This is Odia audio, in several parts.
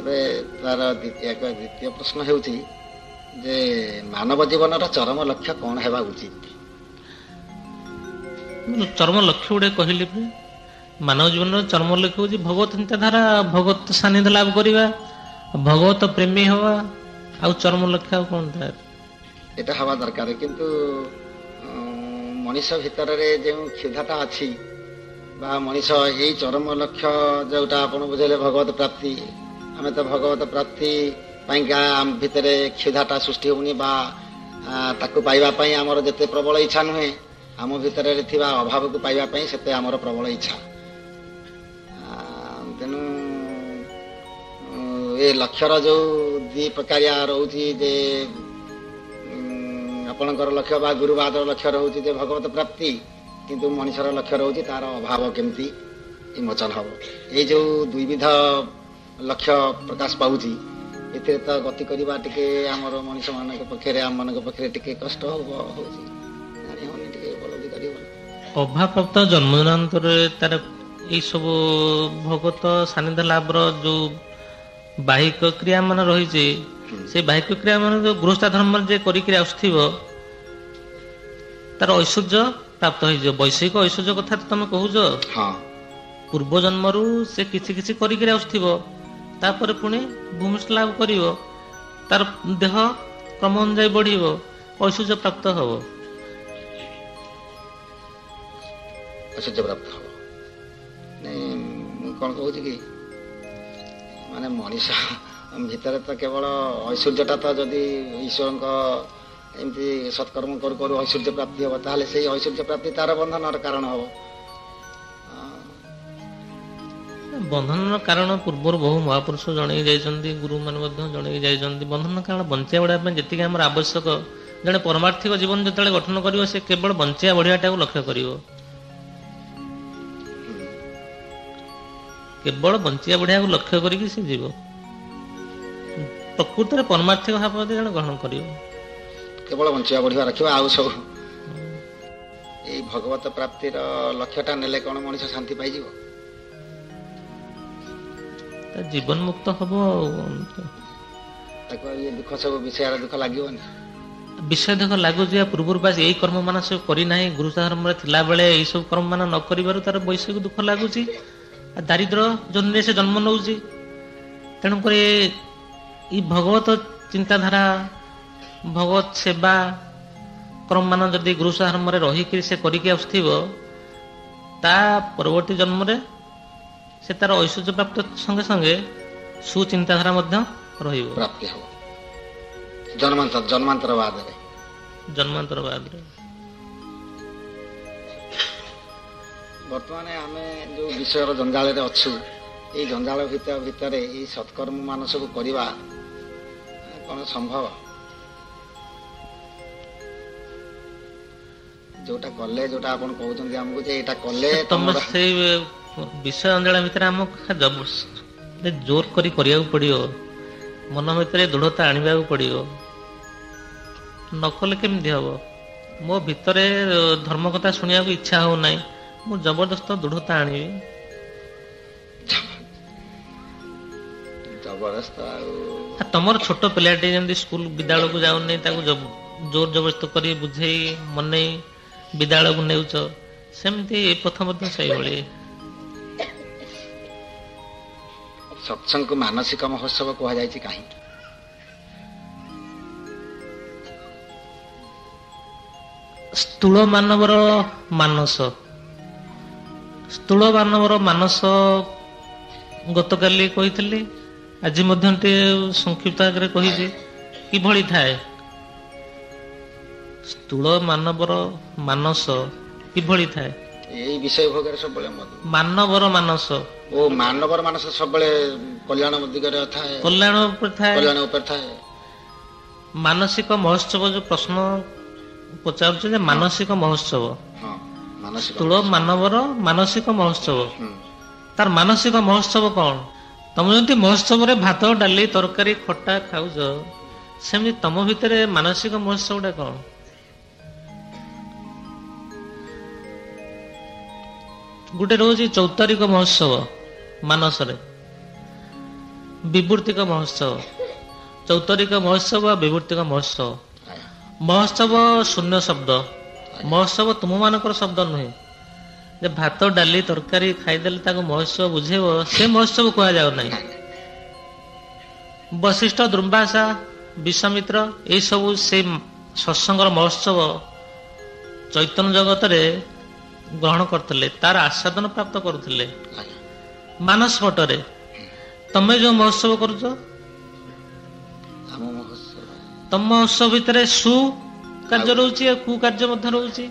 ତେବେ ତାର ଦ୍ୱିତୀୟ ପ୍ରଶ୍ନ ହେଉଛି ଯେ ମାନବ ଜୀବନର ଚରମ ଲକ୍ଷ୍ୟ କ'ଣ ହେବା ଉଚିତ? ଚରମ ଲକ୍ଷ୍ୟ ଗୁଡେ କହିଲି ମାନବ ଜୀବନର ଚରମ ଲକ୍ଷ୍ୟ ହେଉଛି ଭଗବତ ଚିନ୍ତାଧାରା, ଭଗବତ ସାନ୍ନିଧ୍ୟ ଲାଭ କରିବା, ଭଗବତ ପ୍ରେମୀ ହବା। ଆଉ ଚରମ ଲକ୍ଷ୍ୟ ଆଉ କ'ଣ ଥାଏ? ଏଟା ହେବା ଦରକାର। କିନ୍ତୁ ମଣିଷ ଭିତରରେ ଯେଉଁ କ୍ଷୁଧାଟା ଅଛି ବା ମଣିଷ ଏଇ ଚରମ ଲକ୍ଷ୍ୟ ଯେଉଁଟା ଆପଣ ବୁଝେଇଲେ ଭଗବତ ପ୍ରାପ୍ତି, ଆମେ ତ ଭଗବତ ପ୍ରାପ୍ତି ପାଇଁକା ଆମ ଭିତରେ କ୍ଷୁଧାଟା ସୃଷ୍ଟି ହେଉନି ବା ତାକୁ ପାଇବା ପାଇଁ ଆମର ଯେତେ ପ୍ରବଳ ଇଚ୍ଛା ନୁହେଁ, ଆମ ଭିତରେ ଥିବା ଅଭାବକୁ ପାଇବା ପାଇଁ ସେତେ ଆମର ପ୍ରବଳ ଇଚ୍ଛା। ତେଣୁ ଏ ଲକ୍ଷ୍ୟର ଯେଉଁ ଦୁଇ ପ୍ରକାରିଆ ରହୁଛି ଯେ ଆପଣଙ୍କର ଲକ୍ଷ୍ୟ ବା ଗୁରୁବାଦର ଲକ୍ଷ୍ୟ ରହୁଛି ଯେ ଭଗବତ ପ୍ରାପ୍ତି, କିନ୍ତୁ ମଣିଷର ଲକ୍ଷ୍ୟ ରହୁଛି ତାର ଅଭାବ କେମିତି ବିମୋଚନ ହେବ। ଏଇ ଯେଉଁ ଦୁଇବିଧ ଲକ୍ଷ୍ୟ ପ୍ରକାଶ ପାଉଛି, ଏଥିରେ ତ ଗତି କରିବା ଟିକେ ଆମର ମଣିଷମାନଙ୍କ ପକ୍ଷରେ, ଆମମାନଙ୍କ ପକ୍ଷରେ ଟିକେ କଷ୍ଟ ହେଉଛି, ଜାଣି ହେଉନି, ଟିକେ ଉପଲବ୍ଧି କରିହେବନି। ଅଭାବପ୍ରାପ୍ତ ଜନ୍ମଜନାନ୍ତରରେ ତାର ଏଇସବୁ ଭଗବତ ସାନ୍ନିଧ୍ୟ ଲାଭର ଯେଉଁ ବାହିକ କ୍ରିୟା ମାନେ ରହିଛି, ସେଇ ବାହିକ କ୍ରିୟା ମାନେ ଯେଉଁ ଗୃହସ୍ଥ ଧର୍ମରେ ଯେ କରିକି ଆସୁଥିବ ତାର ଐଶ୍ୱର୍ଯ୍ୟ ପ୍ରାପ୍ତ ହେଇଯିବ। ବୈଷୟିକ ଐଶ୍ୱର୍ଯ୍ୟ କଥା ତମେ କହୁଛ, ପୂର୍ବ ଜନ୍ମରୁ ସେ କିଛି କିଛି କରିକି ଆସୁଥିବ, ତାପରେ ପୁଣି ଭୂମିଷ୍ଠ ଲାଭ କରିବ, ତାର ଦେହ କ୍ରମ ଅନୁଯାୟୀ ବଢିବ, ଐଶ୍ୱର୍ଯ୍ୟ ପ୍ରାପ୍ତ ହବ। ଐଶ୍ୱର୍ଯ୍ୟ ପ୍ରାପ୍ତ ହବ। ମୁଁ କ'ଣ କହୁଛି କି, ମାନେ ମଣିଷ ଭିତରେ ତ କେବଳ ଐଶ୍ୱର୍ଯ୍ୟଟା ତ ଯଦି ଈଶ୍ୱରଙ୍କ ଏମିତି ସତ୍କର୍ମ କରୁ କରୁ ଐଶ୍ୱର୍ଯ୍ୟ ପ୍ରାପ୍ତି ହେବ, ତାହେଲେ ସେଇ ଐଶ୍ୱର୍ଯ୍ୟ ପ୍ରାପ୍ତି ତାର ବନ୍ଧନର କାରଣ ହବ। ବନ୍ଧନର କାରଣ ପୂର୍ବରୁ ବହୁ ମହାପୁରୁଷ ଜଣେଇ ଯାଇଛନ୍ତି, ଗୁରୁମାନେ ମଧ୍ୟ ଜଣେଇ ଯାଇଛନ୍ତି। ବନ୍ଧନର କାରଣ ବଞ୍ଚିବା ବଢ଼ିବା ପାଇଁ ଯେତିକି ଆମର ଆବଶ୍ୟକ, ଜଣେ ପରମାର୍ଥିକ ଜୀବନ ଯେତେବେଳେ ଗଠନ କରିବ, ସେ କେବଳ ବଞ୍ଚିବା ବଢ଼ିବାଟାକୁ ଲକ୍ଷ୍ୟ କରିବ। କେବଳ ବଞ୍ଚିବା ବଢ଼ିବାକୁ ଲକ୍ଷ୍ୟ କରିକି ସେ ଯିବ। ପ୍ରକୃତରେ ପରମାର୍ଥିକ ଭାବ ଜଣେ ଗ୍ରହଣ କରିବ, କେବଳ ବଞ୍ଚିବା ବଢ଼ିବା ରଖିବା, ଆଉ ସବୁ ଏଇ ଭଗବତ ପ୍ରାପ୍ତିର ଲକ୍ଷ୍ୟଟା ନେଲେ କ'ଣ ମଣିଷ ଶାନ୍ତି ପାଇଯିବ? ଜୀବନ ମୁକ୍ତ ହବ। ତାକୁ ଇଏ ଦୁଃଖ ସବୁ ବିଷୟର ଦୁଃଖ ଲାଗିବନି। ବିଷୟ ଦୁଃଖ ଲାଗୁଛି ପୂର୍ବରୁ ବାସ୍ ଏଇ କର୍ମ ମାନ ସବୁ କରିନାହିଁ, ଗୃହସ୍ଥ ଧର୍ମରେ ଥିଲାବେଳେ ଏଇ ସବୁ କର୍ମ ମାନ ନ କରିବାରୁ ତାର ବୈଷୟିକ ଦୁଃଖ ଲାଗୁଛି, ଦାରିଦ୍ର୍ୟ ଜନ୍ମରେ ସେ ଜନ୍ମ ନେଉଛି। ତେଣୁକରି ଏଇ ଭଗବତ ଚିନ୍ତାଧାରା, ଭଗବତ ସେବା କର୍ମ ମାନ ଯଦି ଗୃହସ୍ଥ ଧର୍ମରେ ରହିକିରି ସେ କରିକି ଆସୁଥିବ, ତା ପରବର୍ତ୍ତୀ ଜନ୍ମରେ ସେ ତାର ଐଶ୍ୱର୍ଯ୍ୟ ପ୍ରାପ୍ତ ସଙ୍ଗେ ସଙ୍ଗେ ସୁଚିନ୍ତାଧାରା ମଧ୍ୟ ରହିବ, ପ୍ରାପ୍ତି ହେବ ଜନ୍ମାନ୍ତର ବାଦରେ। ବର୍ତ୍ତମାନ ଆମେ ଯେଉଁ ବିଷୟର ଜଞ୍ଜାଳରେ ଅଛୁ, ଏଇ ଜଞ୍ଜାଳ ଭିତରେ ଏଇ ସତ୍କର୍ମ ମାନ ସବୁ କରିବା କ'ଣ ସମ୍ଭବ? ଯୋଉଟା କଲେ, ଯୋଉଟା ଆପଣ କହୁଛନ୍ତି ଆମକୁ ଯେ ଏଇଟା କଲେ, ତମେ ସେଇ ବିଷୟ ଅଞ୍ଜଳ ଭିତରେ ଆମକୁ ଜୋର କରି କରିବାକୁ ପଡିବ, ମନ ଭିତରେ ଦୃଢ଼ତା ଆଣିବାକୁ ପଡିବ। ନକଲେ କେମିତି ହବ? ମୋ ଭିତରେ ଧର୍ମ କଥା ଶୁଣିବାକୁ ଇଚ୍ଛା ହଉନାହିଁ, ମୁଁ ଜବରଦସ୍ତ ଦୃଢ଼ତା ଆଣିବି। ତମର ଛୋଟ ପିଲାଟି ଯେମିତି ସ୍କୁଲ ବିଦ୍ୟାଳୟକୁ ଯାଉନି, ତାକୁ ଜୋର ଜବରଦସ୍ତ କରି ବୁଝେଇ ମନେଇ ବିଦ୍ୟାଳୟକୁ ନେଉଛ, ସେମିତି ଏ ପଥ ମଧ୍ୟ ସେଇଭଳି। ସତ୍ସଙ୍ଗକୁ ମାନସିକ ମହୋତ୍ସବ କୁହାଯାଇଛି କାହିଁକି? ସ୍ଥୂଳ ମାନବର ମାନସ ଗତକାଲି କହିଥିଲି, ଆଜି ମଧ୍ୟ ଟିକେ ସଂକ୍ଷିପ୍ତ ଆଗରେ କହିଛି। କିଭଳି ଥାଏ ସ୍ଥୂଳ ମାନବର ମାନସ, କିଭଳି ଥାଏ? ଏଇ ବିଷୟ ଭୋଗରେ ସବୁବେଳେ ମାନବର ମାନସ ସବୁବେଳେ କଲ୍ୟାଣ ଦିଗରେ ଥାଏ, କଲ୍ୟାଣ ଉପରେ ଥାଏ। ମାନସିକ ମହୋତ୍ସବ ଯୋଉ ପ୍ରଶ୍ନ ପଚାରୁଛ ଯେ ମାନସିକ ମହୋତ୍ସବ, ସ୍ଥୂଳ ମାନବର ମାନସିକ ମହୋତ୍ସବ, ତାର ମାନସିକ ମହୋତ୍ସବ କଣ? ତମେ ଯେମିତି ମହୋତ୍ସବରେ ଭାତ ଡାଲି ତରକାରୀ ଖଟା ଖାଉଛ, ସେମିତି ତମ ଭିତରେ ମାନସିକ ମହୋତ୍ସବଟା କଣ? ଗୋଟେ ରହୁଛି ଚୌତାରିକ ମହୋତ୍ସବ ମାନସରେ, ବିବୃତିକ ମହୋତ୍ସବ, ଚୌତରିକ ମହୋତ୍ସବ, ବିବୃତିକ ମହୋତ୍ସବ। ମହୋତ୍ସବ ଶୂନ୍ୟ ଶବ୍ଦ, ମହୋତ୍ସବ ତୁମମାନଙ୍କର ଶବ୍ଦ ନୁହେଁ। ଯେ ଭାତ ଡାଲି ତରକାରୀ ଖାଇଦେଲେ ତାକୁ ମହୋତ୍ସବ ବୁଝେଇବ, ସେ ମହୋତ୍ସବ କୁହାଯାଉ ନାହିଁ। ବଶିଷ୍ଠ, ଦୁର୍ବାସା, ବିଶ୍ୱାମିତ୍ର ଏଇସବୁ ସେ ସତ୍ସଙ୍ଗର ମହୋତ୍ସବ ଚୈତନ୍ୟ ଜଗତରେ ଗ୍ରହଣ କରୁଥିଲେ, ତାର ଆସ୍ୱାଦନ ପ୍ରାପ୍ତ କରୁଥିଲେ। ମାନସ ପଟରେ ତମେ ଯୋଉ ମହୋତ୍ସବ କରୁଛ, ତମ ମହୋତ୍ସବ ଭିତରେ ସୁ କାର୍ଯ୍ୟ ରହୁଛି ଆଉ କୁ କାର୍ଯ୍ୟ ମଧ୍ୟ ରହୁଛି।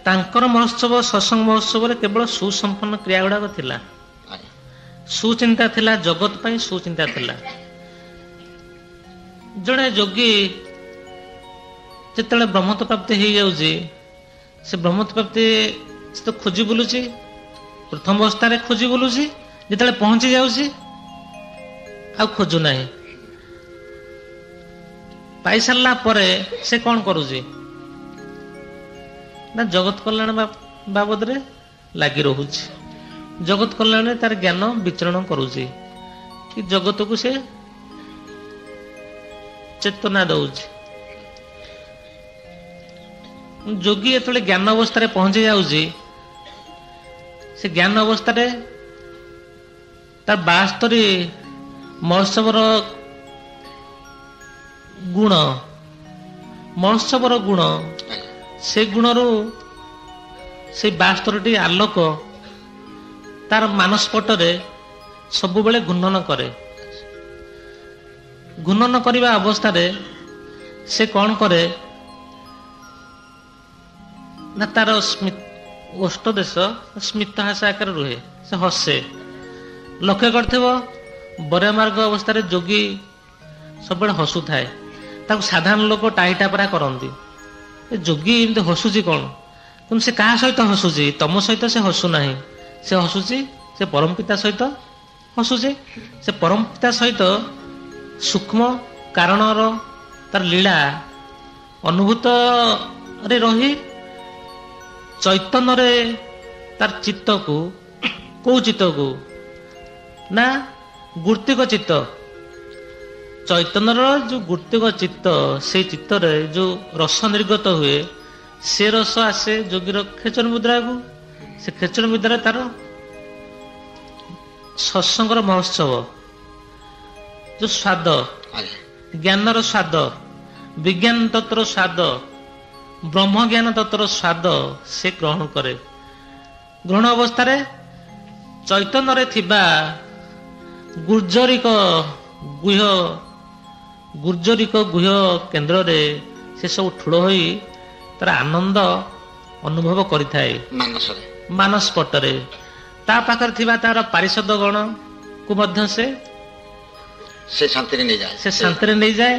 ତାଙ୍କର ମହୋତ୍ସବ ସତ୍ସଙ୍ଗ ମହୋତ୍ସବରେ କେବଳ ସୁସମ୍ପନ୍ନ କ୍ରିୟା ଗୁଡାକ ଥିଲା, ସୁଚିନ୍ତା ଥିଲା, ଜଗତ ପାଇଁ ସୁଚିନ୍ତା ଥିଲା। ଜଣେ ଯୋଗୀ ଯେତେବେଳେ ବ୍ରହ୍ମତ୍ୱ ପ୍ରାପ୍ତି ହେଇଯାଉଛି, ସେ ବ୍ରହ୍ମତ୍ୱ ପ୍ରାପ୍ତି ସେ ତ ଖୋଜି ବୁଲୁଛି, ପ୍ରଥମ ଅବସ୍ଥାରେ ଖୋଜି ବୁଲୁଛି, ଯେତେବେଳେ ପହଞ୍ଚି ଯାଉଛି ଆଉ ଖୋଜୁ ନାହିଁ। ପାଇସାରିଲା ପରେ ସେ କଣ କରୁଛି ନା ଜଗତ କଲ୍ୟାଣ ବାବଦରେ ଲାଗି ରହୁଛି, ଜଗତ କଲ୍ୟାଣରେ ତାର ଜ୍ଞାନ ବିଚରଣ କରୁଛି, କି ଜଗତକୁ ସେ ଚେତନା ଦଉଛି। ଯୋଗୀ ଯେତେବେଳେ ଜ୍ଞାନ ଅବସ୍ଥାରେ ପହଞ୍ଚି ଯାଉଛି, ସେ ଜ୍ଞାନ ଅବସ୍ଥାରେ ତାର 72 ମହୋତ୍ସବର ଗୁଣ, ମହୋତ୍ସବର ଗୁଣ, ସେ ଗୁଣରୁ ସେ 72ଟି ଆଲୋକ ତାର ମାନସପଟରେ ସବୁବେଳେ ଘୂର୍ଣ୍ଣନ କରେ। ଘୂର୍ଣ୍ଣନ କରିବା ଅବସ୍ଥାରେ ସେ କଣ କରେ ନା ତାର ଓଷ୍ଠ ଦେଶ ସ୍ମିତ ହାସ ଆକାରରେ ରୁହେ, ସେ ହସେ। ଲକ୍ଷ୍ୟ କରିଥିବ ବର ମାର୍ଗ ଅବସ୍ଥାରେ ଯୋଗୀ ସବୁବେଳେ ହସୁଥାଏ, ତାକୁ ସାଧାରଣ ଲୋକ ଟାହିଟା ପରା କରନ୍ତି, ଏ ଯୋଗୀ ଏମିତି ହସୁଛି କଣ? କିନ୍ତୁ ସେ କାହା ସହିତ ହସୁଛି? ତମ ସହିତ ସେ ହସୁ ନାହିଁ, ସେ ହସୁଛି ସେ ପରମପିତା ସହିତ ହସୁଛି। ସେ ପରମପିତା ସହିତ ସୂକ୍ଷ୍ମ କାରଣର ତାର ଲୀଳା ଅନୁଭୂତରେ ରହି ଚୈତନ୍ୟରେ ତାର ଚିତ୍ତକୁ, କୋଉ ଚିତ୍ତକୁ ନା ଗୁର୍ତ୍ତିକ ଚିତ୍ତ, ଚୈତନ୍ୟର ଯୋଉ ଗୁର୍ତ୍ତିକ ଚିତ୍ତ, ସେଇ ଚିତ୍ତରେ ଯୋଉ ରସ ନିର୍ଗତ ହୁଏ, ସେ ରସ ଆସେ ଯୋଗୀର ଖେଚନ ମୁଦ୍ରାକୁ। ସେ ଖେଚନ ମୁଦ୍ରାରେ ତାର ସତ୍ସଙ୍ଗର ମହୋତ୍ସବ, ଯୋଉ ସ୍ୱାଦ, ଜ୍ଞାନର ସ୍ୱାଦ, ବିଜ୍ଞାନ ତତ୍ତ୍ୱର ସ୍ୱାଦ, ବ୍ରହ୍ମ ଜ୍ଞାନ ତତ୍ତ୍ୱର ସ୍ୱାଦ ସେ ଗ୍ରହଣ କରେ। ଗ୍ରହଣ ଅବସ୍ଥାରେ ଚୈତନ୍ୟରେ ଥିବା ଗୁର୍ଜରିକ ଗୁହ୍ୟ କେନ୍ଦ୍ରରେ ସେ ସବୁ ଠୁଳ ହୋଇ ତାର ଆନନ୍ଦ ଅନୁଭବ କରିଥାଏ ମାନସ ପଟରେ। ତା ପାଖରେ ଥିବା ତାର ପାରିଷଦ ଗଣକୁ ମଧ୍ୟ ସେ ଶାନ୍ତିରେ ନେଇଯାଏ।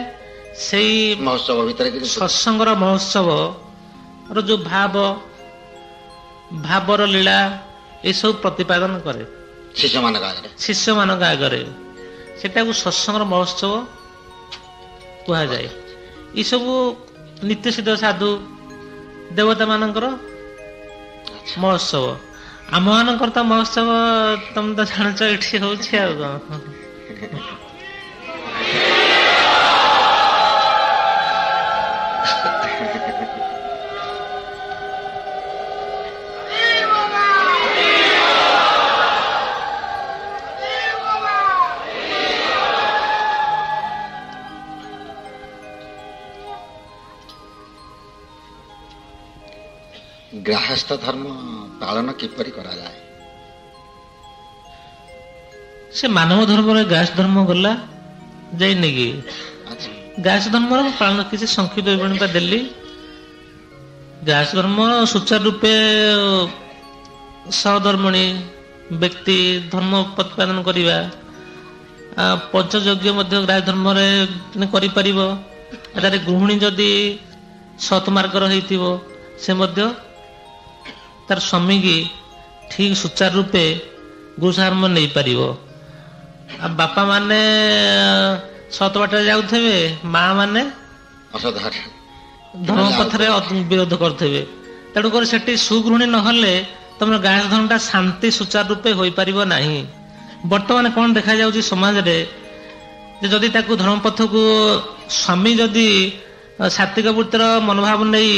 ସେଇ ମହୋତ୍ସବ ଭିତରେ ସତ୍ସଙ୍ଗର ମହୋତ୍ସବର ଯୋଉ ଭାବର ଲୀଳା ଏସବୁ ପ୍ରତିପାଦନ କରେ ଶିଷ୍ୟମାନଙ୍କ ଆଗରେ। ସେଟାକୁ ସତ୍ସଙ୍ଗର ମହୋତ୍ସବ କୁହାଯାଏ। ଏସବୁ ନିତ୍ୟସିଦ୍ଧ ସାଧୁ ଦେବତା ମାନଙ୍କର ମହୋତ୍ସବ। ଆମ ମାନଙ୍କର ତ ମହୋତ୍ସବ ତମେ ତ ଜାଣିଛ ଏଠି ହଉଛି ଆଉ କଣ। ଗ୍ରାହସ୍ଥ ଧର୍ମ ପାଳନ କିପରି କରାଯାଏ? ସେ ମାନବ ଧର୍ମରେ ଗ୍ରାହସ୍ଥ ଧର୍ମ ଗଲା ଯାଇନି କି? ଗ୍ରାହସ୍ଥ ଧର୍ମର ପାଳନ କିଛି ସଂକ୍ଷିପ୍ତ ବିବରଣୀ ଦେଲି। ଗ୍ରାହସ୍ଥ ଧର୍ମ ସୁଚାରୁ ରୂପେ ସହଧର୍ମଣୀ ବ୍ୟକ୍ତି ଧର୍ମ ପ୍ରତିପାଦନ କରିବା, ପଞ୍ଚଯଜ୍ଞ ମଧ୍ୟ ଗ୍ରାହ୍ୟ ଧର୍ମରେ କରିପାରିବ। ଏଠାରେ ଗୃହିଣୀ ଯଦି ସତ୍ ମାର୍ଗର ହେଇଥିବ, ସେ ମଧ୍ୟ ତାର ସ୍ୱାମୀକି ଠିକ ସୁଚାରୁ ରୂପେ ଗୃହଧର୍ମ ନେଇପାରିବ। ଆଉ ବାପା ମାନେ ସତ ବାଟରେ ଯାଉଥିବେ, ମା ମାନେ ଧର୍ମ ପଥରେ ବିରୋଧ କରୁଥିବେ। ତେଣୁକରି ସେଠି ସୁଗୃହିଣୀ ନହେଲେ ତମର ଗାଁ ଧର୍ମଟା ଶାନ୍ତି ସୁଚାରୁ ରୂପେ ହୋଇପାରିବ ନାହିଁ। ବର୍ତ୍ତମାନ କ'ଣ ଦେଖାଯାଉଛି ସମାଜରେ ଯେ ଯଦି ତାକୁ ଧର୍ମପଥକୁ ସ୍ୱାମୀ ଯଦି ସାତ୍ଵିକ ବୃତ୍ତିର ମନୋଭାବ ନେଇ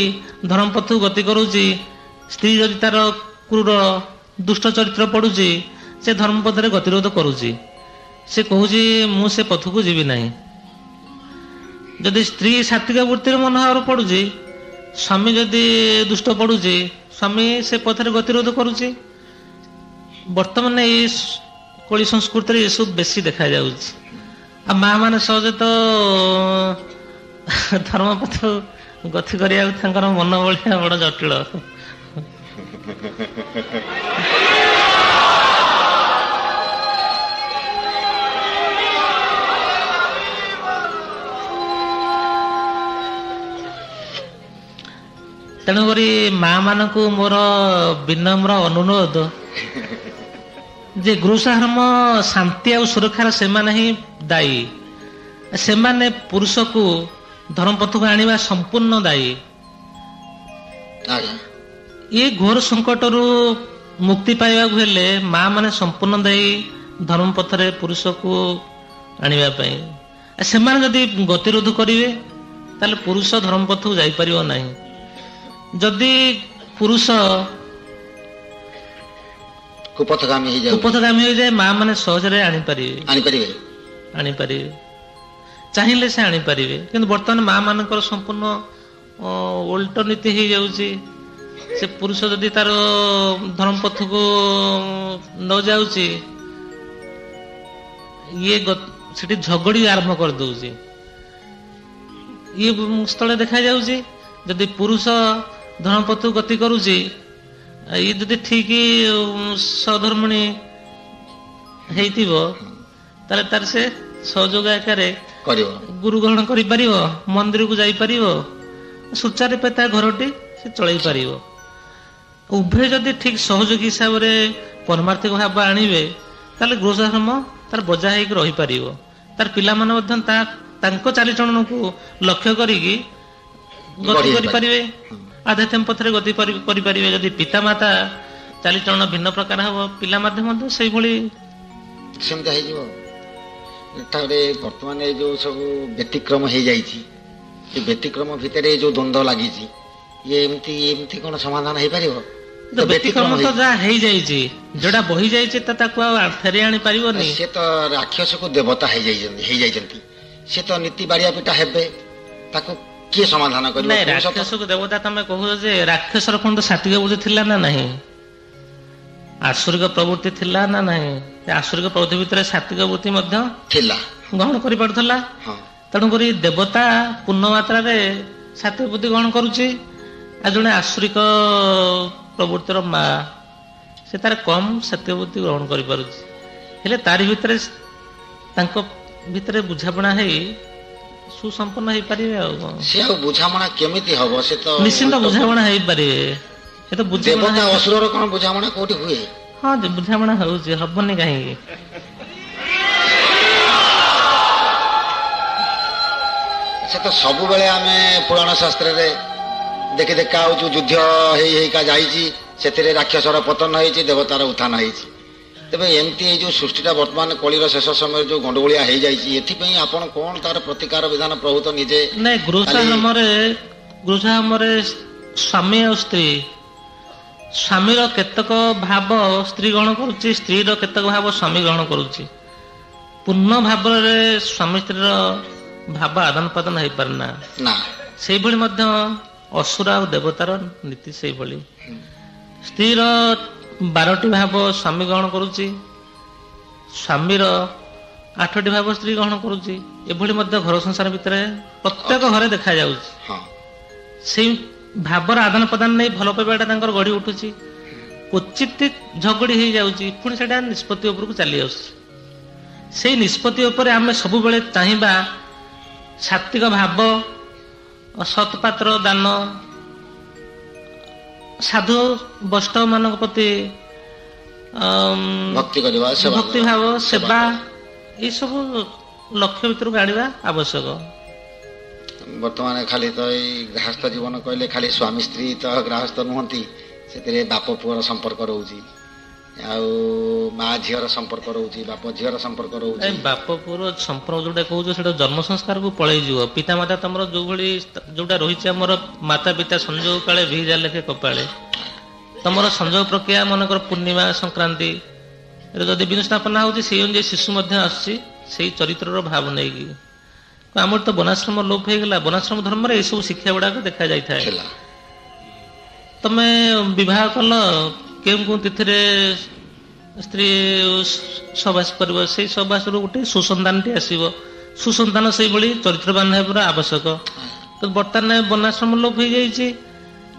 ଧର୍ମପଥକୁ ଗତି କରୁଛି, ସ୍ତ୍ରୀ ଯଦି ତାର କ୍ରୂର ଦୁଷ୍ଟ ଚରିତ୍ର ପଡୁଛି, ସେ ଧର୍ମପଥରେ ଗତିରୋଧ କରୁଛି। ସେ କହୁଛି ମୁଁ ସେ ପଥକୁ ଯିବି ନାହିଁ। ଯଦି ସ୍ତ୍ରୀ ସାତ୍ଵିକ ବୃତ୍ତିର ମନୋଭାବ ପଡୁଛି, ସ୍ୱାମୀ ଯଦି ଦୁଷ୍ଟ ପଡୁଛି, ସ୍ୱାମୀ ସେ ପଥରେ ଗତିରୋଧ କରୁଛି। ବର୍ତ୍ତମାନ ଏଇ କଳି ସଂସ୍କୃତିରେ ଏସବୁ ବେଶୀ ଦେଖାଯାଉଛି। ଆଉ ମା ମାନେ ସହଜେ ତ ଧର୍ମପଥ ଗତି କରିବାକୁ ତାଙ୍କର ମନ ଭଳିଆ ବଡ ଜଟିଳ। ତେଣୁକରି ମା ମାନଙ୍କୁ ମୋର ବିନମ୍ର ଅନୁରୋଧ ଯେ ଗୃହସ୍ଥାଶ୍ରମ ଶାନ୍ତି ଆଉ ସୁରକ୍ଷାର ସେମାନେ ହିଁ ଦାୟୀ। ସେମାନେ ପୁରୁଷକୁ ଧର୍ମପଥକୁ ଆଣିବା ସମ୍ପୂର୍ଣ୍ଣ ଦାୟୀ। ଏ ଘୋର ସଂକଟରୁ ମୁକ୍ତି ପାଇବାକୁ ହେଲେ ମା ମାନେ ସମ୍ପୂର୍ଣ୍ଣ ଦାୟୀ ଧର୍ମପଥରେ ପୁରୁଷକୁ ଆଣିବା ପାଇଁ। ସେମାନେ ଯଦି ଗତିରୋଧ କରିବେ ତାହେଲେ ପୁରୁଷ ଧର୍ମପଥକୁ ଯାଇପାରିବ ନାହିଁ। ଯଦି ପୁରୁଷ କୁପଥଗାମୀ ହେଇଯାଏ, ମା ମାନେ ସହଜରେ ଆଣିପାରିବେ, ଚାହିଁଲେ ସେ ଆଣିପାରିବେ। କିନ୍ତୁ ବର୍ତ୍ତମାନ ମା ମାନଙ୍କର ସମ୍ପୂର୍ଣ୍ଣ ଓଲଟ ନୀତି ହେଇଯାଉଛି। ସେ ପୁରୁଷ ଯଦି ତାର ଧର୍ମପଥକୁ ନ ଯାଉଛି, ଇଏ ସେଠି ଝଗଡି ଆରମ୍ଭ କରିଦଉଛି। ଇଏ ସ୍ଥଳେ ଦେଖାଯାଉଛି ଯଦି ପୁରୁଷ ଧର୍ମପଥକୁ ଗତି କରୁଛି, ଇଏ ଯଦି ଠିକ ସଧର୍ମିଣୀ ହେଇଥିବ, ତାହେଲେ ତାର ସେ ସହଯୋଗ ଆକାରରେ ଗୁରୁ ଗ୍ରହଣ କରିପାରିବ, ମନ୍ଦିରକୁ ଯାଇପାରିବ, ସୁଚାରୁରୂପେ ତା ଘରଟି ସେ ଚଳେଇ ପାରିବ। ଉଭୟ ଯଦି ଠିକ ସହଯୋଗୀ ହିସାବରେ ପରମାର୍ଥିକ ଭାବ ଆଣିବେ, ତାହେଲେ ଗୃହସ୍ଥାଶ୍ରମ ତାର ବଜା ହେଇକି ରହିପାରିବ। ତାର ପିଲାମାନେ ମଧ୍ୟ ତାଙ୍କ ଚାରିଚଳନକୁ ଲକ୍ଷ୍ୟ କରିକି ଗତି କରିପାରିବେ, ଆଧ୍ୟାତ୍ମିକ ପଥରେ ଗତି କରିପାରିବେ। ଯଦି ପିତାମାତା ଚାଲିଚଳନ ଭିନ୍ନ ପ୍ରକାର ହବ, ପିଲା ମଧ୍ୟ ସେଇଭଳି ସେମିତି ହେଇଯିବ। ଏଠାରେ ବର୍ତ୍ତମାନ ଏଇ ଯୋଉ ସବୁ ବ୍ୟତିକ୍ରମ ହେଇଯାଇଛି, ଏ ବ୍ୟତିକ୍ରମ ଭିତରେ ଯୋଉ ଦ୍ୱନ୍ଦ୍ୱ ଲାଗିଛି, ଇଏ ଏମିତି କଣ ସମାଧାନ ହେଇପାରିବ? ବ୍ୟତିକ୍ରମ ତ ଯାହା ହେଇଯାଇଛି, ଯୋଉଟା ବହି ଯାଇଛି ତାକୁ ଆଉ ଫେରି ଆଣି ପାରିବନି। ସେ ତ ରାକ୍ଷସକୁ ଦେବତା ହେଇଯାଇଛନ୍ତି, ସେ ତ ନୀତି ବାଡିଆ ପିଟା ହେବେ, ତାକୁ କିଏ ସମାଧାନ କରିବ? ନାଇଁ, ରାକ୍ଷସକୁ ଦେବତା ତମେ କହୁଛ ଯେ ରାକ୍ଷସର କଣ ସାତ୍ଵିକ ବୃତ୍ତି ଥିଲା ନା ନାହିଁ? ଆସୁରିକ ପ୍ରବୃତ୍ତି ଥିଲା ନା ନାହିଁ? ଆସୁରିକ ପ୍ରବୃତ୍ତି ଭିତରେ ସାତ୍ଵିକ ବୃତ୍ତି ମଧ୍ୟ ଥିଲା, ଗ୍ରହଣ କରିପାରୁଥିଲା। ତେଣୁକରି ଦେବତା ପୂର୍ଣ୍ଣ ମାତ୍ରାରେ ସାତ୍ଵିକ ବୃତ୍ତି ଗ୍ରହଣ କରୁଛି, ଆଉ ଜଣେ ଆସୁରିକ ପ୍ରବୃତ୍ତିର ମା ସେ ତାର କମ ସାତ୍ଵିକ ବୃତ୍ତି ଗ୍ରହଣ କରିପାରୁଛି। ହେଲେ ତାରି ଭିତରେ ତାଙ୍କ ଭିତରେ ବୁଝାପଣା ହେଇ ସୁସମ୍ପନ୍ନ ହେଇପାରିବେ। ଆଉ ସେ ଆଉ ବୁଝାମଣା କେମିତି ହବ? ସେ ତ ନିଶ୍ଚିନ୍ତ ବୁଝାମଣା ହେଇପାରିବେ। ସେ ତ ଦେବତା ଅସୁରର କଣ ବୁଝାମଣା କୋଉଠି ହୁଏ? ହଁ, ବୁଝାମଣା ହଉଛି, ହବନି କାହିଁକି? ସେ ତ ସବୁବେଳେ ଆମେ ପୁରାଣ ଶାସ୍ତ୍ରରେ ଦେଖା ହଉଛୁ, ଯୁଦ୍ଧ ହେଇକା ଯାଇଛି, ସେଥିରେ ରାକ୍ଷସର ପତନ ହେଇଛି, ଦେବତାର ଉତ୍ଥାନ ହେଇଛି। ତେବେ ଏମିତି ଏଇ ଯୋଉ ସୃଷ୍ଟିଟା ବର୍ତ୍ତମାନ କଳିର ଶେଷ ସମୟରେ ଯୋଉ ଗଣ୍ଡଗୋଳିଆ ହେଇଯାଇଛି, ଏଥିପାଇଁ ଆପଣ କଣ ତାର ପ୍ରତିକାର ବିଧାନ ପ୍ରଭୁତ ନିଜେ? ନାଇଁ, ଗୃହସ୍ଥାଶ୍ରମରେ ସ୍ୱାମୀ ଆଉ ସ୍ତ୍ରୀ, ସ୍ୱାମୀର କେତେକ ଭାବ ସ୍ତ୍ରୀ ଗ୍ରହଣ କରୁଛି, ସ୍ତ୍ରୀର କେତେକ ଭାବ ସ୍ୱାମୀ ଗ୍ରହଣ କରୁଛି। ପୂର୍ଣ୍ଣ ଭାବରେ ସ୍ୱାମୀ ସ୍ତ୍ରୀର ଭାବ ଆଦାନ ପ୍ରଦାନ ହେଇପାରେ ନା। ସେଇଭଳି ମଧ୍ୟ ଅସୁର ଆଉ ଦେବତାର ନୀତି ସେଇଭଳି। ସ୍ତ୍ରୀର 12ଟି ଭାବ ସ୍ୱାମୀ ଗ୍ରହଣ କରୁଛି, ସ୍ୱାମୀର 8ଟି ଭାବ ସ୍ତ୍ରୀ ଗ୍ରହଣ କରୁଛି। ଏଭଳି ମଧ୍ୟ ଘର ସଂସାର ଭିତରେ ପ୍ରତ୍ୟେକ ଘରେ ଦେଖାଯାଉଛି। ସେଇ ଭାବର ଆଦାନ ପ୍ରଦାନ ନେଇ ଭଲ ପାଇବାଟା ତାଙ୍କର ଗଢି ଉଠୁଛି। କ୍ୱଚିତ ଝଗଡି ହେଇଯାଉଛି, ପୁଣି ସେଟା ନିଷ୍ପତ୍ତି ଉପରକୁ ଚାଲି ଆସୁଛି। ସେଇ ନିଷ୍ପତ୍ତି ଉପରେ ଆମେ ସବୁବେଳେ ଚାହିଁବା ସାତ୍ଵିକ ଭାବ, ସତ୍ପାତ୍ର ଦାନ, ସାଧୁ ବୈଷ୍ଣବ ମାନଙ୍କ ପ୍ରତି ଭକ୍ତି ଭାବ, ସେବା, ଏସବୁ ଲକ୍ଷ୍ୟ ଭିତରକୁ ଆଣିବା ଆବଶ୍ୟକ। ବର୍ତ୍ତମାନ ଖାଲି ତ ଏଇ ଗୃହସ୍ଥ ଜୀବନ କହିଲେ ଖାଲି ସ୍ୱାମୀ ସ୍ତ୍ରୀ ତ ଗୃହସ୍ଥ ନୁହନ୍ତି, ସେଥିରେ ବାପ ପୁଅର ସମ୍ପର୍କ ରହୁଛି, ଆଉ ମା ଝିଅର ସମ୍ପର୍କ ରହୁଛି, ବାପ ଝିଅର ସମ୍ପର୍କ ରହୁଛି। ବାପ ପୁଅର ସମ୍ପର୍କ ଯୋଉଟା କହୁଛ ସେଟା ଜନ୍ମ ସଂସ୍କାରକୁ ପଳେଇଯିବ। ପିତାମାତା ତମର ଯୋଉଭଳି ଯୋଉଟା ରହିଛି ଆମର ମାତା ପିତା ସଂଯୋଗ କାଳେ ଭିଜା ଲେଖେ କପାଳେ, ତମର ସଂଯୋଗ ପ୍ରକ୍ରିୟା ମନେକର ପୂର୍ଣ୍ଣିମା ସଂକ୍ରାନ୍ତି ଯଦି ବିନ୍ଦୁ ସ୍ଥାପନା ହଉଛି ସେଇ ଅନୁଯାୟୀ ଶିଶୁ ମଧ୍ୟ ଆସୁଛି ସେଇ ଚରିତ୍ରର ଭାବ ନେଇକି। ଆମର ତ ବନାଶ୍ରମ ଲୋପ ହେଇଗଲା, ବନାଶ୍ରମ ଧର୍ମରେ ଏଇସବୁ ଶିକ୍ଷା ଗୁଡାକ ଦେଖାଯାଇଥାଏ। ତମେ ବିବାହ କଲ, କେଉଁ କେଉଁ ତିଥିରେ ସ୍ତ୍ରୀ ସବାସ କରିବ, ସେଇ ସବାସରୁ ଗୋଟେ ସୁସନ୍ତାନଟି ଆସିବ, ସୁସନ୍ତାନ ସେଇଭଳି ଚରିତ୍ରବାନ ହେବାର ଆବଶ୍ୟକ। କିନ୍ତୁ ବର୍ତ୍ତମାନ ବନାଶ୍ରମ ଲୋପ ହେଇଯାଇଛି,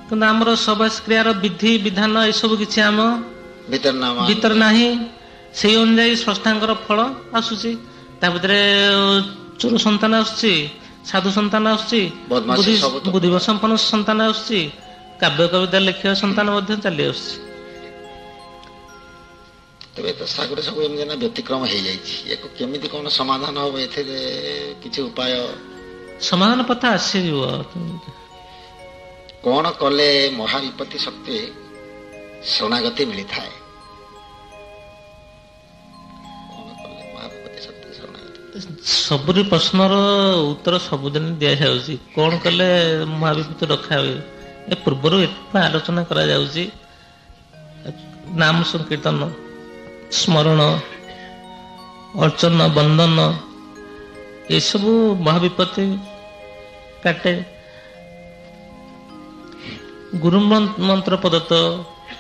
କିନ୍ତୁ ଆମର ସବାସ କ୍ରିୟାର ବିଧି ବିଧାନ ଏସବୁ କିଛି ଆମ ଭିତରେ ନାହିଁ। ସେଇ ଅନୁଯାୟୀ ସ୍ରଷ୍ଟାଙ୍କର ଫଳ ଆସୁଛି, ତା ଭିତରେ ଚୋର ସନ୍ତାନ ଆସୁଛି, ସାଧୁ ସନ୍ତାନ ଆସୁଛି, ବୁଦ୍ଧିବ ସମ୍ପନ୍ନ ସନ୍ତାନ ଆସୁଛି, କାବ୍ୟ କବିତା ଲେଖିବା ସନ୍ତାନ ମଧ୍ୟ ଚାଲି ଆସୁଛି। ତେବେ ତ ସାଗରେ ସବୁ ଏମିତି ନା ବ୍ୟତିକ୍ରମ ହେଇଯାଇଛି, ୟାକୁ କେମିତି କଣ ସମାଧାନ ହବ? ଏଥିରେ କିଛି ଉପାୟ ସମାଧାନ ପଥ ଆସିଯିବ। କଣ କଲେ ମହାବିପତ୍ତି ସତ୍ତ୍ୱେ ଶରଣାଗତି ମିଳିଥାଏ? ସବୁରି ପ୍ରଶ୍ନର ଉତ୍ତର ସବୁଦିନ ଦିଆଯାଉଛି। କଣ କଲେ ମହାବିପତ୍ତି ରକ୍ଷା ହୁଏ? ଏ ପୂର୍ବରୁ ଏତେ ଆଲୋଚନା କରାଯାଉଛି। ନାମ ସଂକୀର୍ତ୍ତନ, ସ୍ମରଣ, ଅର୍ଚ୍ଚନ, ବନ୍ଦନ ଏସବୁ ମହାବିପତ୍ତି କାଟେ। ଗୁରୁ ମନ୍ତ୍ର ପ୍ରଦତ୍ତ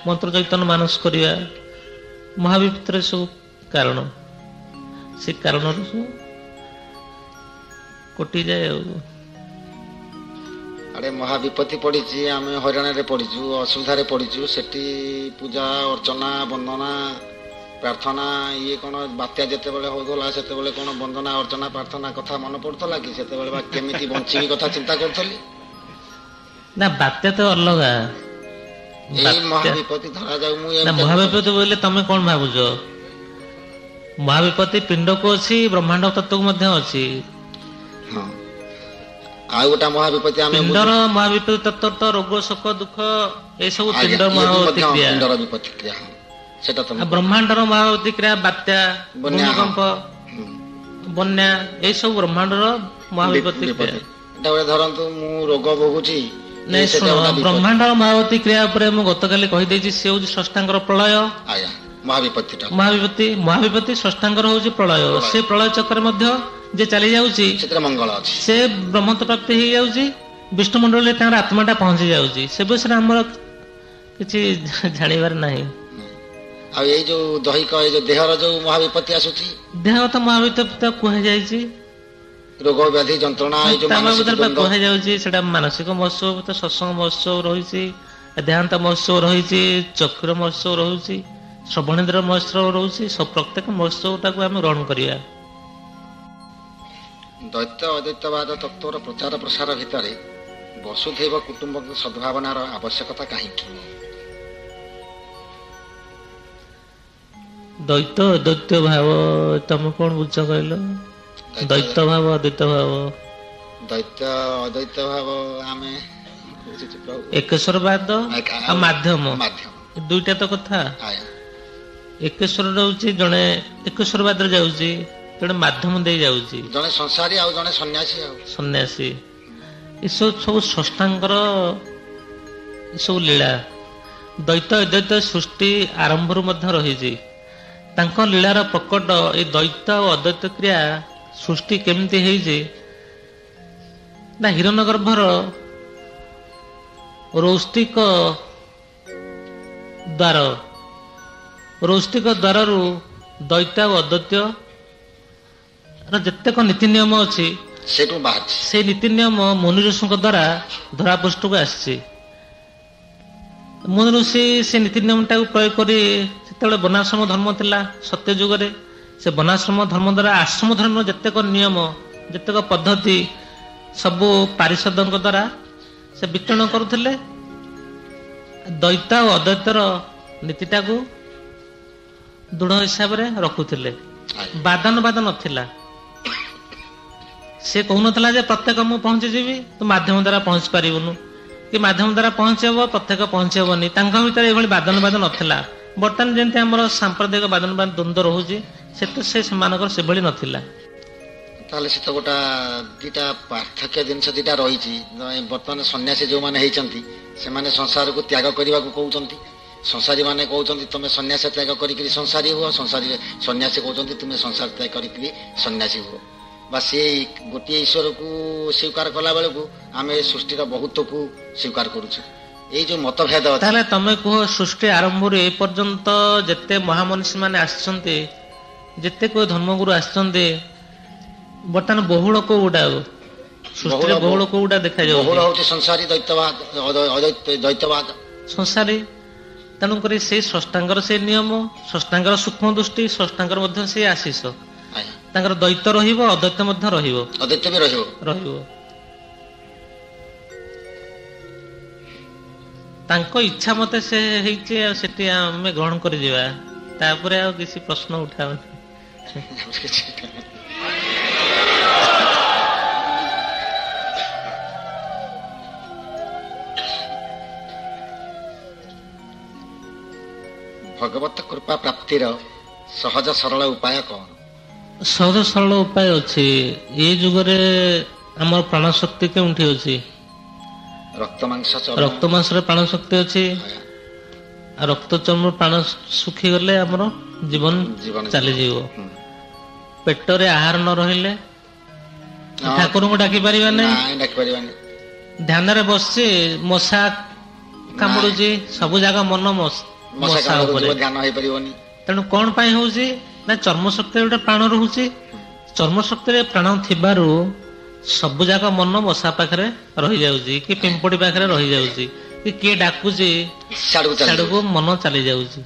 ମନ୍ତ୍ର ଚୈତନ୍ୟ ମାନସ କରିବା ମହାବିପତ୍ତିର ସବୁ କାରଣ। ସେ କାରଣରୁ ସବୁ କଟିଯାଏ। ଆଉ ଆଡେ ମହାବିପତ୍ତି ପଡିଛି, ଆମେ ହଇରାଣରେ ପଡିଛୁ, ଅସୁବିଧାରେ ପଡିଛୁ, ସେଠି ପୂଜା ଅର୍ଚ୍ଚନା ବନ୍ଦନା ପ୍ରାର୍ଥନା ଇଏ କଣ ବାତ୍ୟା ଯେତେବେଳେ ହଉଥିଲା ସେତେବେଳେ କଣ ବନ୍ଦନା ଅର୍ଚ୍ଚନା ପ୍ରାର୍ଥନା କଥା ମନେ ପଡୁଥିଲା କି? ସେତେବେଳେ ବା କେମିତି ବଞ୍ଚିବି କଥା ଚିନ୍ତା କରୁଥିଲି ନା। ବାତ୍ୟା ତ ଅଲଗା, ଏଇ ମହାବିପତ୍ତି ଧରାଯାଉ। ମୁଁ ମହାବିପତ୍ତି ବୋଇଲେ ତମେ କଣ ଭାବୁଛ? ମହାବିପତ୍ତି ପିଣ୍ଡକୁ ଅଛି, ବ୍ରହ୍ମାଣ୍ଡ ତତ୍ତ୍ୱକୁ ମଧ୍ୟ ଅଛି। ହଁ, ଆଉ ଗୋଟେ ମହାବିପତ୍ତି ଆମେ ପିଣ୍ଡର ମହାବିପତ୍ତି ତତ୍ତ୍ୱ ତ ରୋଗ ଶୋକ ଦୁଃଖ ଏସବୁ ପିଣ୍ଡର ମହାବିପତ୍ତି କ୍ରିୟା। ପିଣ୍ଡର ବିପତ୍ତି କ୍ରିୟା ସେଟା ତ। ବ୍ରହ୍ମାଣ୍ଡର ମହାବିପତ୍ତି କ୍ରିୟା ବାତ୍ୟା, ଭୂମିକମ୍ପ, ବନ୍ୟା ଏସବୁ ବ୍ରହ୍ମାଣ୍ଡର ମହାବିପତ୍ତି କ୍ରିୟା। ଏଟା ଗୋଟେ ଧରନ୍ତୁ ମୁଁ ରୋଗ ଭୋଗୁଛି, ନାଇଁ ଶୁଣ, ବ୍ରହ୍ମାଣ୍ଡର ମହାବିପତ୍ତି କ୍ରିୟା ଉପରେ ମୁଁ ଗତକାଲି କହିଦେଇଛି, ସେ ହଉଛି ସ୍ରଷ୍ଟାଙ୍କର ପ୍ରଳୟ। ମହାବିପତ୍ତି ସ୍ରଷ୍ଟାଙ୍କର ହଉଛି ପ୍ରଳୟ। ସେ ପ୍ରଳୟ ଚକ୍ର ମଧ୍ୟ ଯେ ଚାଲି ଯାଉଛି ସେଥିରେ ମଙ୍ଗଳ ଅଛି, ସେ ବ୍ରହ୍ମତ୍ୱ ପ୍ରାପ୍ତି ହେଇଯାଉଛି, ବିଷ୍ଣୁମଣ୍ଡଳରେ ତାଙ୍କର ଆତ୍ମାଟା ପହଞ୍ଚି ଯାଉଛି। ସେ ବିଷୟରେ ଆମର କିଛି ଜାଣିବାର ନାହିଁ। ଆଉ ଏଇ ଯୋଉ ଦୈହିକ ଏଇ ଯୋଉ ଦେହର ଯୋଉ ମହାବିପତ୍ତି ଆସୁଛି, ଦେହଗତ ମହାବିପତ୍ତି କୁହାଯାଇଛି, ରୋଗ ବ୍ୟାଧି ଯନ୍ତ୍ରଣା କୁହାଯାଉଛି। ସେଟା ମାନସିକ ମହୋତ୍ସବ, ସତ୍ସଙ୍ଗ ମହୋତ୍ସବ ରହିଛି, ଦେହାନ୍ତ ମହୋତ୍ସବ ରହିଛି, ଚକ୍ଷୁର ମହୋତ୍ସବ ରହୁଛି, ଶ୍ରବଣେନ୍ଦ୍ର ମହୋତ୍ସବ ରହୁଛି। ପ୍ରତ୍ୟେକ ମହୋତ୍ସବଟାକୁ ଆମେ ଗ୍ରହଣ କରିବା। ଦୈତ୍ୟ ଅଦୈତ୍ୟବାଦ ତତ୍ତ୍ୱର ପ୍ରଚାର ପ୍ରସାର ଭିତରେ ବସୁଧୈବ କୁଟୁମ୍ବକ ସଦ୍ଭାବନାର ଆବଶ୍ୟକତା କାହିଁକି? ଦ୍ୱୈତ ଅଦ୍ୱୈତ ଭାବ ତମେ କଣ ବୁଝ କହିଲ? ଦ୍ୱୈତ ଭାବ ଅଦ୍ୱୈତ ଭାବ, ଦ୍ୱୈତ ଅଦ୍ୱୈତ ଭାବ ଆମେ ଏକେଶ୍ୱରବାଦ ଆଉ ମାଧ୍ୟମ ଦୁଇଟା ତ କଥା। ଏକେଶ୍ୱର ରହୁଛି, ଜଣେ ଏକେଶ୍ୱରବାଦରେ ଯାଉଛି, ଜଣେ ମାଧ୍ୟମ ଦେଇ ଯାଉଛି, ଜଣେ ସଂସାରୀ ଆଉ ଜଣେ ସନ୍ନ୍ୟାସୀ। ଏସବୁ ସବୁ ସ୍ରଷ୍ଟାଙ୍କର ଏସବୁ ଲୀଳା। ଦ୍ୱୈତ ଅଦ୍ୱୈତ ସୃଷ୍ଟି ଆରମ୍ଭରୁ ମଧ୍ୟ ରହିଛି। ତାଙ୍କ ଲୀଳାର ପ୍ରକଟ ଏଇ ଦ୍ୱୈତ ଆଉ ଅଦ୍ୱୈତ କ୍ରିୟା ସୃଷ୍ଟି କେମିତି ହେଇଛି ନା, ହିରଣ୍ୟଗର୍ଭର ରୌଷ୍ଟିକ ଦ୍ୱାରରୁ ଦ୍ୱୈତ ଆଉ ଅଦ୍ୱୈତ ଯେତେକ ନୀତି ନିୟମ ଅଛି ସେଇ ନୀତି ନିୟମ ମୁନି ଋଷିଙ୍କ ଦ୍ୱାରା ଧରାପୃଷ୍ଠକୁ ଆସିଛି। ମୁନି ଋଷି ସେ ନୀତି ନିୟମଟାକୁ ପ୍ରୟୋଗ କରି, ସେତେବେଳେ ବନାଶ୍ରମ ଧର୍ମ ଥିଲା ସତ୍ୟ ଯୁଗରେ, ସେ ବନାଶ୍ରମ ଧର୍ମ ଦ୍ୱାରା ଆଶ୍ରମ ଧର୍ମର ଯେତେକ ନିୟମ ଯେତେକ ପଦ୍ଧତି ସବୁ ପାରିଷଦଙ୍କ ଦ୍ୱାରା ସେ ବିତରଣ କରୁଥିଲେ। ଦ୍ୱୈତ ଆଉ ଅଦ୍ୱୈତର ନୀତିଟାକୁ ଦୃଢ଼ ହିସାବରେ ରଖୁଥିଲେ। ବାଦାନବାଦ ନଥିଲା। ସେ କହୁନଥିଲା ଯେ ପ୍ରତ୍ୟେକ ମୁଁ ପହଞ୍ଚିଯିବି, ତୁ ମାଧ୍ୟମ ଦ୍ୱାରା ପହଞ୍ଚି ପାରିବୁନୁ, କି ମାଧ୍ୟମ ଦ୍ୱାରା ପହଞ୍ଚି ହବ, ପ୍ରତ୍ୟେକ ପହଞ୍ଚି ହବନି। ତାଙ୍କ ଭିତରେ ଏଭଳି ବାଦାନବାଦ ନଥିଲା। ବର୍ତ୍ତମାନ ଯେମିତି ଆମର ସାମ୍ପ୍ରଦାୟିକ ବାଦନବାଦ ଦ୍ୱନ୍ଦ୍ୱ ରହୁଛି ସେମାନଙ୍କର ସେଭଳି ନଥିଲା। ତାହେଲେ ସେ ତ ଗୋଟା ଦିଟା ପାର୍ଥକ୍ୟ ଜିନିଷ ଦିଟା ରହିଛି। ବର୍ତ୍ତମାନ ସନ୍ନ୍ୟାସୀ ଯେଉଁମାନେ ହେଇଛନ୍ତି ସେମାନେ ସଂସାରକୁ ତ୍ୟାଗ କରିବାକୁ କହୁଛନ୍ତି, ସଂସାରୀ ମାନେ କହୁଛନ୍ତି ତୁମେ ସନ୍ନ୍ୟାସ ତ୍ୟାଗ କରିକିରି ସଂସାରୀ ହୁଅ, ସନ୍ନ୍ୟାସୀ କହୁଛନ୍ତି ତୁମେ ସଂସାର ତ୍ୟାଗ କରିକିରି ସନ୍ନ୍ୟାସୀ ହୁଅ। ବା ସେ ଗୋଟିଏ ଈଶ୍ୱରକୁ ସ୍ୱୀକାର କଲା ବେଳକୁ ଆମେ ସୃଷ୍ଟିର ବହୁତ୍ୱକୁ ସ୍ୱୀକାର କରୁଛୁ। ଏଇ ଯୋଉ ମତଭେଦ ଅଛି। ତାହେଲେ ତମେ କୁହ ସୃଷ୍ଟି ଆରମ୍ଭରୁ ଏ ପର୍ଯ୍ୟନ୍ତ ଯେତେ ମହାମନୀଷୀ ମାନେ ଆସିଛନ୍ତି, ଯେତେ କୋଉ ଧର୍ମଗୁରୁ ଆସିଛନ୍ତି, ବର୍ତ୍ତମାନ ବହୁଳ କୋଉଟା ସୃଷ୍ଟିରେ ବହୁଳ କୋଉଟା ଦେଖାଯାଉଛି? ବହୁଳ ହଉଛି ସଂସାରୀ ଦ୍ୱୈତବାଦ ସଂସାରୀ। ତେଣୁକରି ସେଇ ସ୍ରଷ୍ଟାଙ୍କର ସେ ନିୟମ, ସ୍ରଷ୍ଟାଙ୍କର ସୂକ୍ଷ୍ମ ଦୃଷ୍ଟି, ସ୍ରଷ୍ଟାଙ୍କର ମଧ୍ୟ ସେ ଆଶିଷ। ତାଙ୍କର ଦ୍ୱୈତ ରହିବ, ଅଦ୍ୱୈତ ମଧ୍ୟ ରହିବ, ଅଦ୍ୱୈତ ବି ରହିବ। ତାଙ୍କ ଇଚ୍ଛା ମତେ ସେ ହେଇଛି, ଆଉ ସେଠି ଆମେ ଗ୍ରହଣ କରିଯିବା, ତାପରେ ଆଉ କିଛି ପ୍ରଶ୍ନ ଉଠାଉନି। ଭଗବତ କୃପା ପ୍ରାପ୍ତିର ସହଜ ସରଳ ଉପାୟ କଣ? ସହଜ ସରଳ ଉପାୟ ଅଛି। ଏ ଯୁଗରେ ଆମର ପ୍ରାଣ ଶକ୍ତି କେଉଁଠି ଅଛି? ରକ୍ତ ମାଂସରେ ପ୍ରାଣ ଶକ୍ତି ଅଛି। ଆଉ ରକ୍ତ ଚର୍ମ ପ୍ରାଣ ଶୁଖିଗଲେ ଆମର ଜୀବନ ଚାଲିଯିବ। ପେଟରେ ଆହାର ନ ରହିଲେ ଠାକୁରଙ୍କୁ ଡାକି ପାରିବାନି। ଧ୍ୟାନରେ ବସିଛି, ମଶା କାମୁଡୁଛି, ସବୁ ଜାଗା ମନ ମଶା ଉପରେ। ତେଣୁ କଣ ପାଇଁ ହଉଛି ନା ଚର୍ମ ଶକ୍ତିରେ ଗୋଟେ ପ୍ରାଣ ରହୁଛି। ଚର୍ମ ଶକ୍ତିରେ ପ୍ରାଣ ଥିବାରୁ ସବୁ ଯାକ ମନ ମଶା ପାଖରେ ରହିଯାଉଛି, କି ପିମ୍ପୁଡି ପାଖରେ ରହିଯାଉଛି, କି କିଏ ଡାକୁଛି ସିଆଡକୁ ମନ ଚାଲି ଯାଉଛି।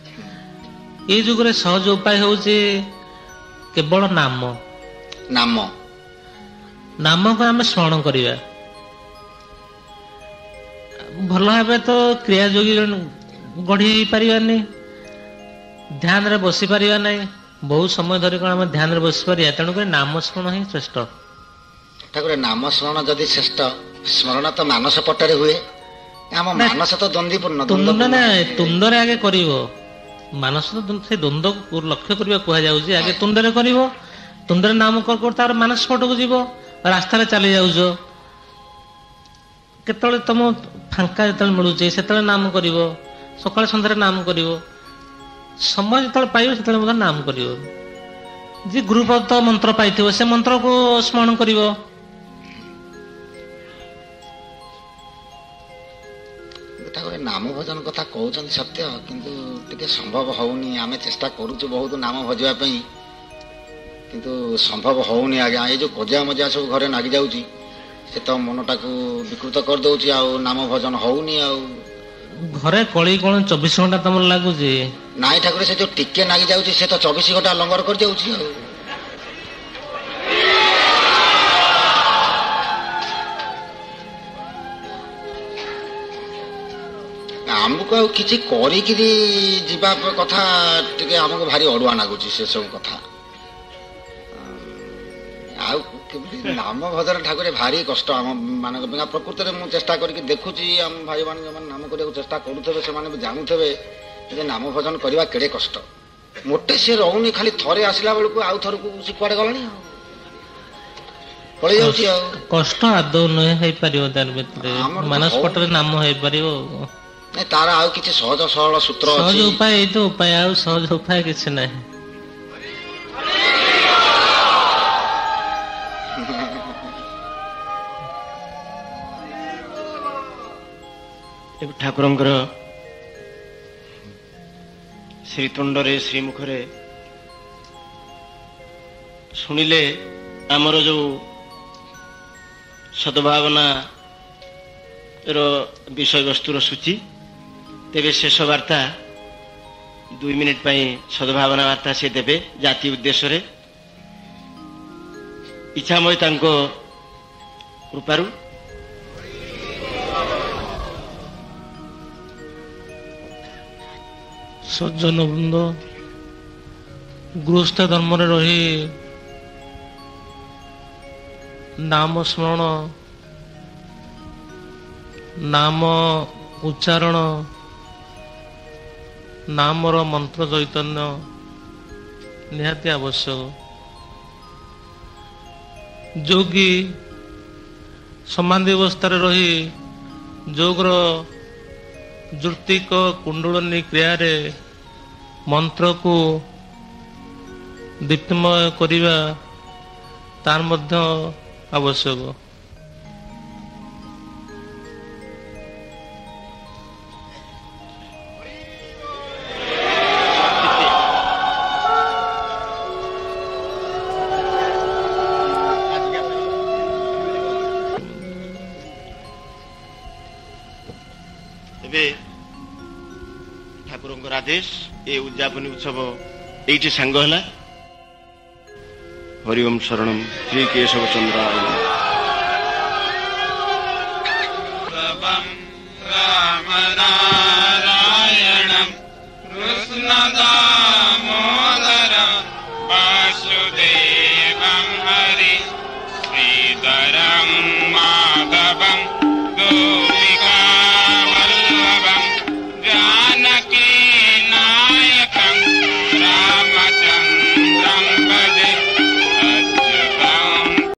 ଏଇ ଯୁଗରେ ସହଜ ଉପାୟ ହଉଛି କେବଳ ନାମକୁ ଆମେ ସ୍ମରଣ କରିବା। ଭଲ ଭାବେ ତ କ୍ରିୟା ଯୋଗୀ ଗଢି ହେଇପାରିବାନି, ଧ୍ୟାନରେ ବସି ପାରିବା ନାହିଁ। ବହୁତ ସମୟ ଧରି କଣ ଆମେ ଧ୍ୟାନରେ ବସି ପାରିବା? ତେଣୁକରି ନାମ ସ୍ମରଣ ହିଁ ଶ୍ରେଷ୍ଠ। ନାମ ସ୍ମରଣ ଯଦି ଶ୍ରେଷ୍ଠ, ସ୍ମରଣ ତ ମାନସ ପଟରେ ହୁଏ। ଆମ ମାନସ ତ ଦ୍ୱନ୍ଦ୍ୱପୂର୍ଣ୍ଣ। ତୁଣ୍ଡରେ ଆଗେ କରିବ। ମାନସ ସେ ଦ୍ୱନ୍ଦ୍ୱକୁ ଲକ୍ଷ୍ୟ କରିବା କୁହାଯାଉଛି। ଆଗେ ତୁଣ୍ଡରେ କରିବ, ତୁଣ୍ଡରେ ନାମ କରୁ ତାର ମାନସ ପଟକୁ ଯିବ। ରାସ୍ତାରେ ଚାଲି ଯାଉଛ, କେତେବେଳେ ତମ ଫାଙ୍କା ଯେତେବେଳେ ମିଳୁଛି ସେତେବେଳେ ନାମ କରିବ। ସକାଳେ ସନ୍ଧ୍ୟାରେ ନାମ କରିବ। ସମୟ ଯେତେବେଳେ ପାଇବ ସେତେବେଳେ ମଧ୍ୟ ନାମ କରିବ। ଯିଏ ଗୁରୁପଦ ମନ୍ତ୍ର ପାଇଥିବ ସେ ମନ୍ତ୍ରକୁ ସ୍ମରଣ କରିବ। ନାମ ଭଜନ କଥା କହୁଛନ୍ତି ସତ୍ୟ, କିନ୍ତୁ ଟିକେ ସମ୍ଭବ ହଉନି। ଆମେ ଚେଷ୍ଟା କରୁଛୁ ବହୁତ ନାମ ଭଜିବା ପାଇଁ, କିନ୍ତୁ ସମ୍ଭବ ହଉନି ଆଜ୍ଞା। ଏଇ ଯୋଉ କଜିଆ ମଜିଆ ସବୁ ଘରେ ଲାଗି ଯାଉଛି, ସେ ତ ମନଟାକୁ ବିକୃତ କରିଦଉଛି। ଆଉ ନାମ ଭଜନ ହଉନି। ଆଉ ଘରେ କଳି କଣ 24 ଘଣ୍ଟା ତମର ଲାଗୁଛି? ନାଇଁ ଠାକୁର, ସେ ଯୋଉ ଟିକେ ଲାଗି ଯାଉଛି ସେ ତ 24 ଘଣ୍ଟା ଲଙ୍ଗର କରିଯାଉଛି। ଆଉ ଆମକୁ ଆଉ କିଛି କରିକିରି ଯିବା କଥା ଟିକେ ଆମକୁ ଭାରି ଅଡୁଆ ଲାଗୁଛି ସେ ସବୁ କଥା। ଆଉ କେମିତି ନାମ ଭଜନ ଠାକୁର ଭାରି କଷ୍ଟ ଆମ ମାନଙ୍କ ପାଇଁ। ପ୍ରକୃତରେ ମୁଁ ଚେଷ୍ଟା କରିକି ଦେଖୁଛି, ଆମ ଭାଇମାନେ ଯେଉଁମାନେ ନାମ କରିବାକୁ ଚେଷ୍ଟା କରୁଥିବେ ସେମାନେ ବି ଜାଣୁଥିବେ ଯେ ନାମ ଭଜନ କରିବା କେଡ଼େ କଷ୍ଟ। ମୋଟେ ସିଏ ରହୁନି, ଖାଲି ଥରେ ଆସିଲା ବେଳକୁ ଆଉ ଥରକୁ ସେ କୁଆଡେ ଗଲାଣି, ଆଉ ପଳେଇ ଯାଉଛି। ଆଉ କଷ୍ଟ ଆଦୌ ନୁହେଁ, ହେଇପାରିବ ତାର ଭିତରେ ମାନସ ପଟରେ ନାମ ହେଇପାରିବ। ତାର ଆଉ କିଛି ସହଜ ସରଳ ସୂତ୍ର ଅଛି? ସହଜ ଉପାୟ ଏଇ ତ ଉପାୟ, ଆଉ ସହଜ ଉପାୟ କିଛି ନାହିଁ। ଠାକୁରଙ୍କର ଶ୍ରୀତୁଣ୍ଡରେ ଶ୍ରୀମୁଖରେ ଶୁଣିଲେ ଆମର ଯୋଉ ସଦ୍ଭାବନାର ବିଷୟବସ୍ତୁର ସୂଚି, ତେବେ ଶେଷ ବାର୍ତ୍ତା 2 ମିନିଟ୍ ପାଇଁ ସଦ୍ଭାବନା ବାର୍ତ୍ତା ସେ ଦେବେ ଜାତି ଉଦ୍ଦେଶ୍ୟରେ। ଇଚ୍ଛାମୟ ତାଙ୍କ କୃପାରୁ ସଜ୍ଜନ ବୃନ୍ଦ, ଗୃହସ୍ଥ ଧର୍ମରେ ରହି ନାମ ସ୍ମରଣ, ନାମ ଉଚ୍ଚାରଣ ନାମର ମନ୍ତ୍ର ଚୈତନ୍ୟ ନିହାତି ଆବଶ୍ୟକ। ଯୋଗୀ ସମାଧି ଅବସ୍ଥାରେ ରହି ଯୋଗର ଜ୍ୟୋତିକ କୁଣ୍ଡଳନୀ କ୍ରିୟାରେ ମନ୍ତ୍ରକୁ ଦୀପ୍ତିମୟ କରିବା ତାର ମଧ୍ୟ ଆବଶ୍ୟକ। ଏବେ ଠାକୁରଙ୍କର ଆଦେଶ ଏ ଉଦ୍ଯାପନୀ ଉତ୍ସବ ଏଇଠି ସାଙ୍ଗ ହେଲା। ହରି ଓମ୍ ଶରଣମ୍ ଶ୍ରୀ କେଶବ ଚନ୍ଦ୍ରାୟ ରାମ ନାରାୟଣମ୍ କୃଷ୍ଣ ଦାମୋଦର ବାସୁଦେବଂ ହରି ଶ୍ରୀଧରମ୍